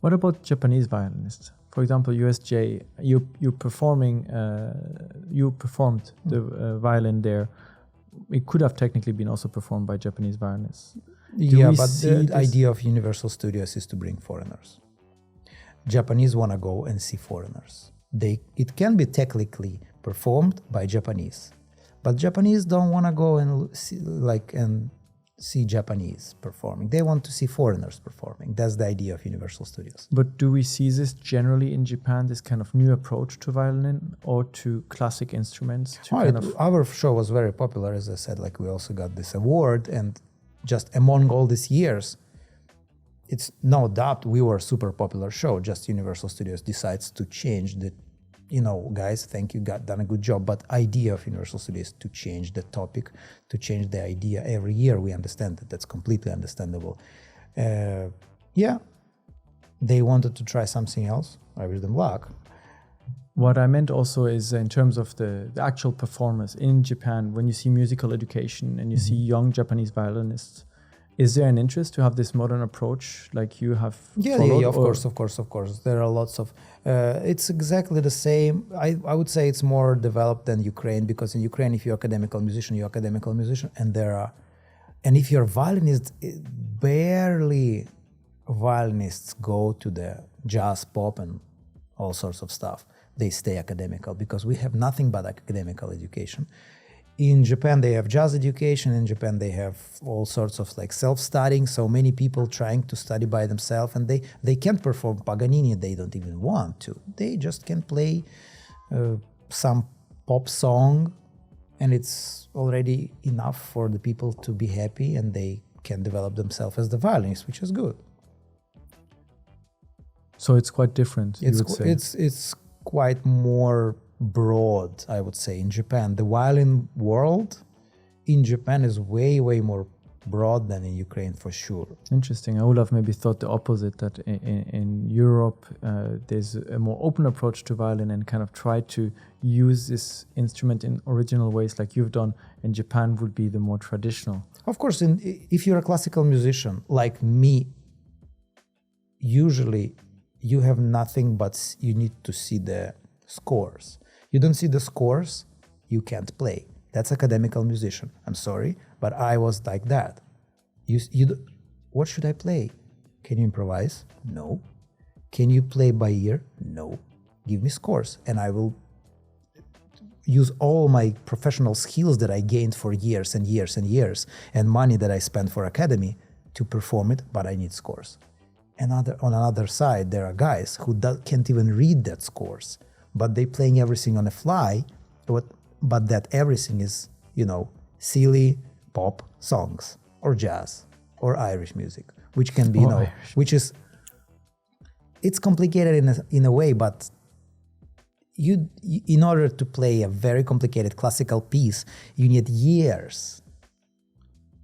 What about Japanese violinists? For example, USJ, you performed the violin there. It could have technically been also performed by Japanese violinists. But the idea of Universal Studios is to bring foreigners. Japanese want to go and see foreigners. It can be technically performed by Japanese, but Japanese don't want to go and see Japanese performing. They want to see foreigners performing. That's the idea of Universal Studios. But do we see this generally in Japan, this kind of new approach to violin or to classic instruments? Our show was very popular, as I said, like we also got this award, and just among all these years, it's no doubt we were a super popular show. Just Universal Studios decides to change the, guys, thank you, done a good job. But idea of Universal Studios to change the topic, to change the idea every year. We understand that. That's completely understandable. They wanted to try something else. I wish them luck. What I meant also is in terms of the actual performance in Japan, when you see musical education and you see young Japanese violinists, is there an interest to have this modern approach like you have followed? Of course. There are lots of... it's exactly the same. I would say it's more developed than Ukraine, because in Ukraine, if you're academical musician, you're academical musician, and if you're a violinist, barely violinists go to the jazz, pop, and all sorts of stuff. They stay academical because we have nothing but academical education. In Japan, they have jazz education. In Japan, they have all sorts of self-studying. So many people trying to study by themselves, and they can't perform Paganini. They don't even want to. They just can play some pop song, and it's already enough for the people to be happy, and they can develop themselves as the violinists, which is good. So it's quite different, you would say. It's quite more broad, I would say, in Japan. The violin world in Japan is way, way more broad than in Ukraine, for sure. Interesting. I would have maybe thought the opposite, that in Europe there's a more open approach to violin and kind of try to use this instrument in original ways like you've done. In Japan would be the more traditional. Of course, if you're a classical musician like me, usually you have nothing but you need to see the scores. You don't see the scores, you can't play. That's academical musician. I'm sorry, but I was like that. What should I play? Can you improvise? No. Can you play by ear? No. Give me scores, and I will use all my professional skills that I gained for years and years and years, and money that I spent for academy to perform it, but I need scores. On another side, there are guys who can't even read that scores, but they playing everything on the fly, but that everything is, silly pop songs or jazz or Irish music, which can be, it's complicated in a way, but in order to play a very complicated classical piece, you need years.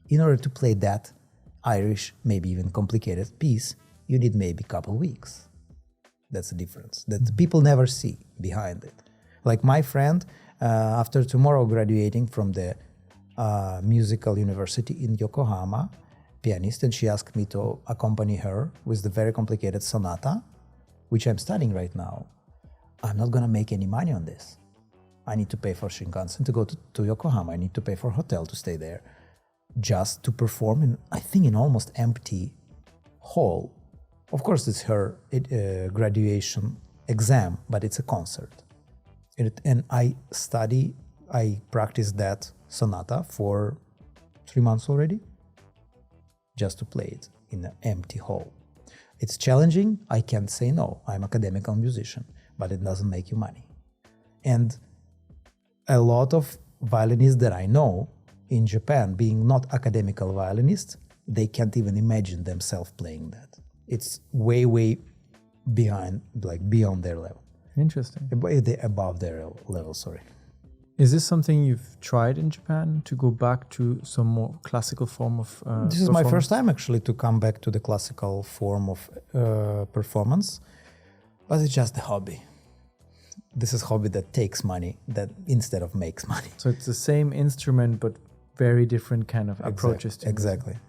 In order to play that Irish, maybe even complicated piece, you need maybe a couple weeks. That's the difference that people never see behind it. Like my friend, after tomorrow graduating from the musical university in Yokohama, pianist, and she asked me to accompany her with the very complicated sonata, which I'm studying right now. I'm not going to make any money on this. I need to pay for Shinkansen to go to Yokohama. I need to pay for a hotel to stay there just to perform in almost empty hall. Of course, it's her graduation exam, but it's a concert. And I practiced that sonata for 3 months already, just to play it in an empty hall. It's challenging. I can't say no. I'm an academical musician, but it doesn't make you money. And a lot of violinists that I know in Japan, being not academical violinists, they can't even imagine themselves playing that. It's way, way beyond their level. Interesting. Above their level, sorry. Is this something you've tried in Japan, to go back to some more classical form of This is my first time actually to come back to the classical form of performance, but it's just a hobby. This is a hobby that takes money that instead of makes money. So it's the same instrument, but very different kind of approaches to exactly. music.